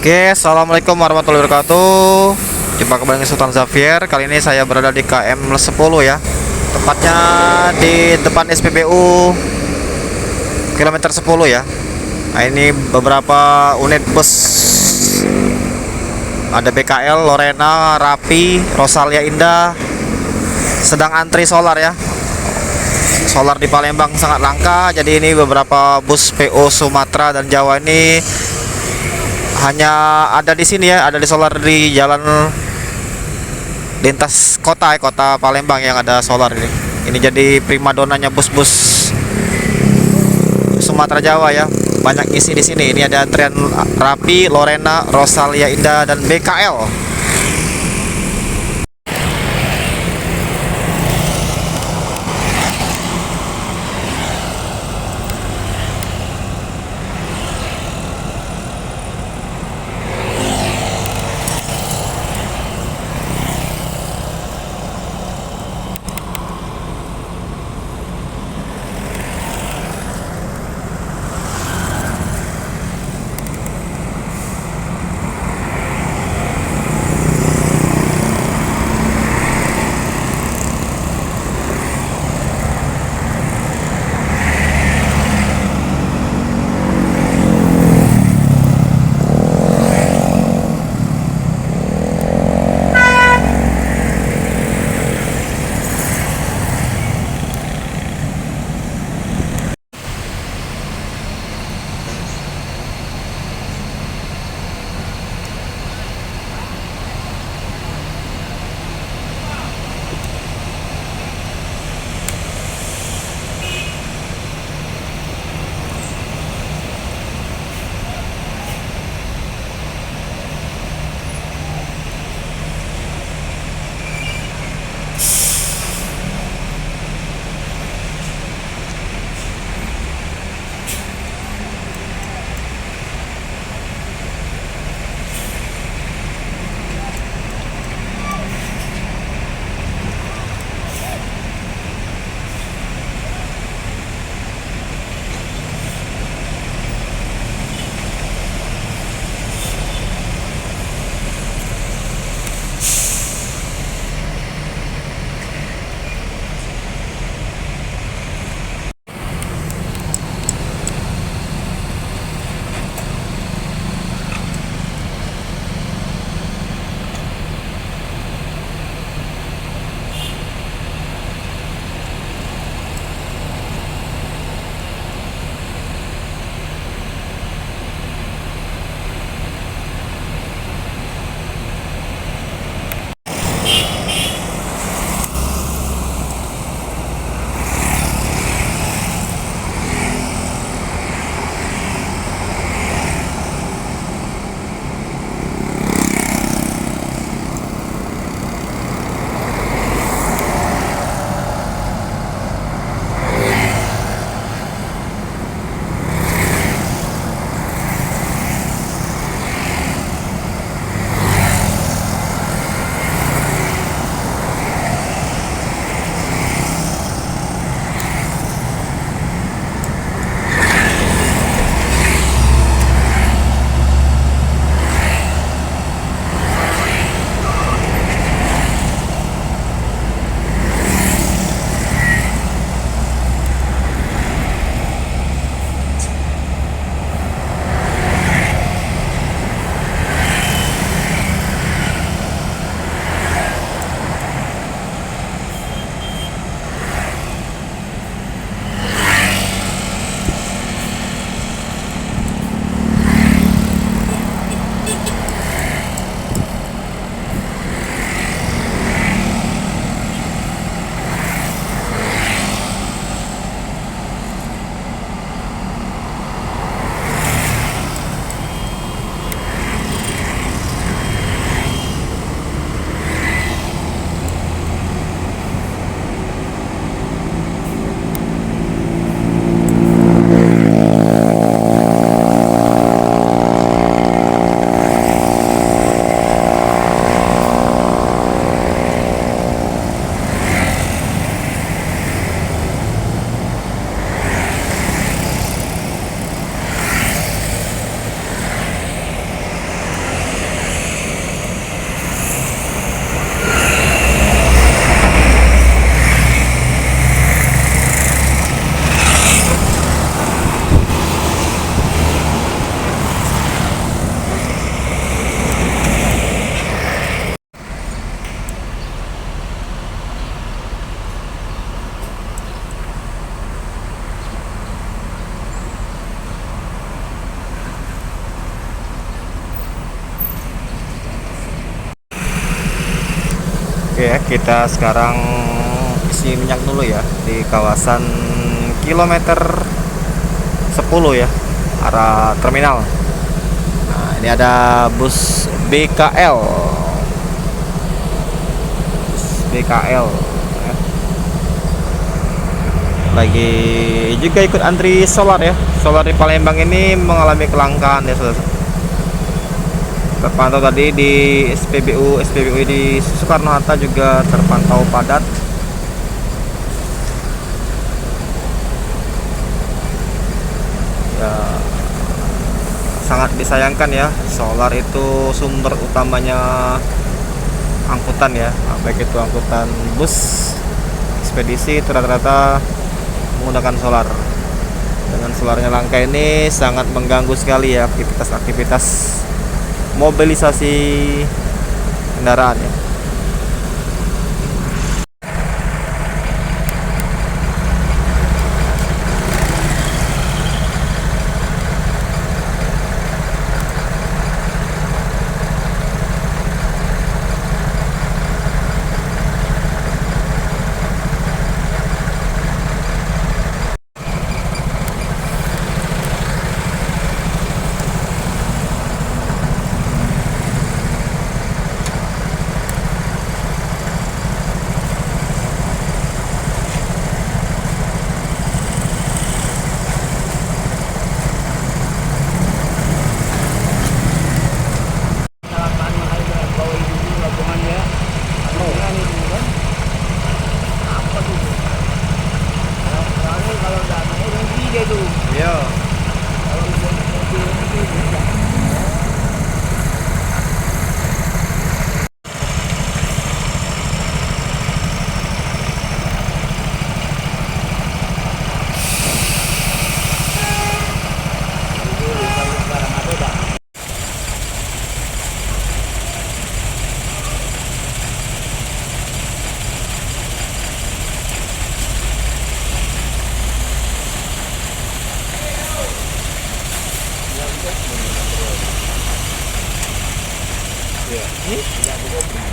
Oke, assalamualaikum warahmatullahi wabarakatuh. Jumpa kembali dengan Sultan Xavier. Kali ini saya berada di KM 10 ya. Tepatnya di depan SPBU kilometer 10 ya. Nah, ini beberapa unit bus. Ada BKL, Lorena, Rapi, Rosalia Indah sedang antri solar ya. Solar di Palembang sangat langka, jadi ini beberapa bus PO Sumatera dan Jawa ini hanya ada di sini ya, ada di solar di jalan lintas kota ya, kota Palembang yang ada solar ini. Ini jadi primadonanya bus-bus Sumatera Jawa ya. Banyak isi di sini. Ini ada antrian Rapi, Lorena, Rosalia Indah dan BKL. Oke ya, kita sekarang isi minyak dulu ya di kawasan kilometer 10 ya, arah terminal. Nah, ini ada bus BKL. BKL ya. Lagi juga ikut antri solar ya. Solar di Palembang ini mengalami kelangkaan ya, saudara. Terpantau tadi di SPBU di Soekarno Hatta juga terpantau padat. Ya, sangat disayangkan ya, solar itu sumber utamanya angkutan ya, baik itu angkutan bus, ekspedisi, itu rata-rata menggunakan solar. Dengan solarnya langka ini sangat mengganggu sekali ya aktivitas-aktivitas mobilisasi kendaraan ya. Iya. Iya.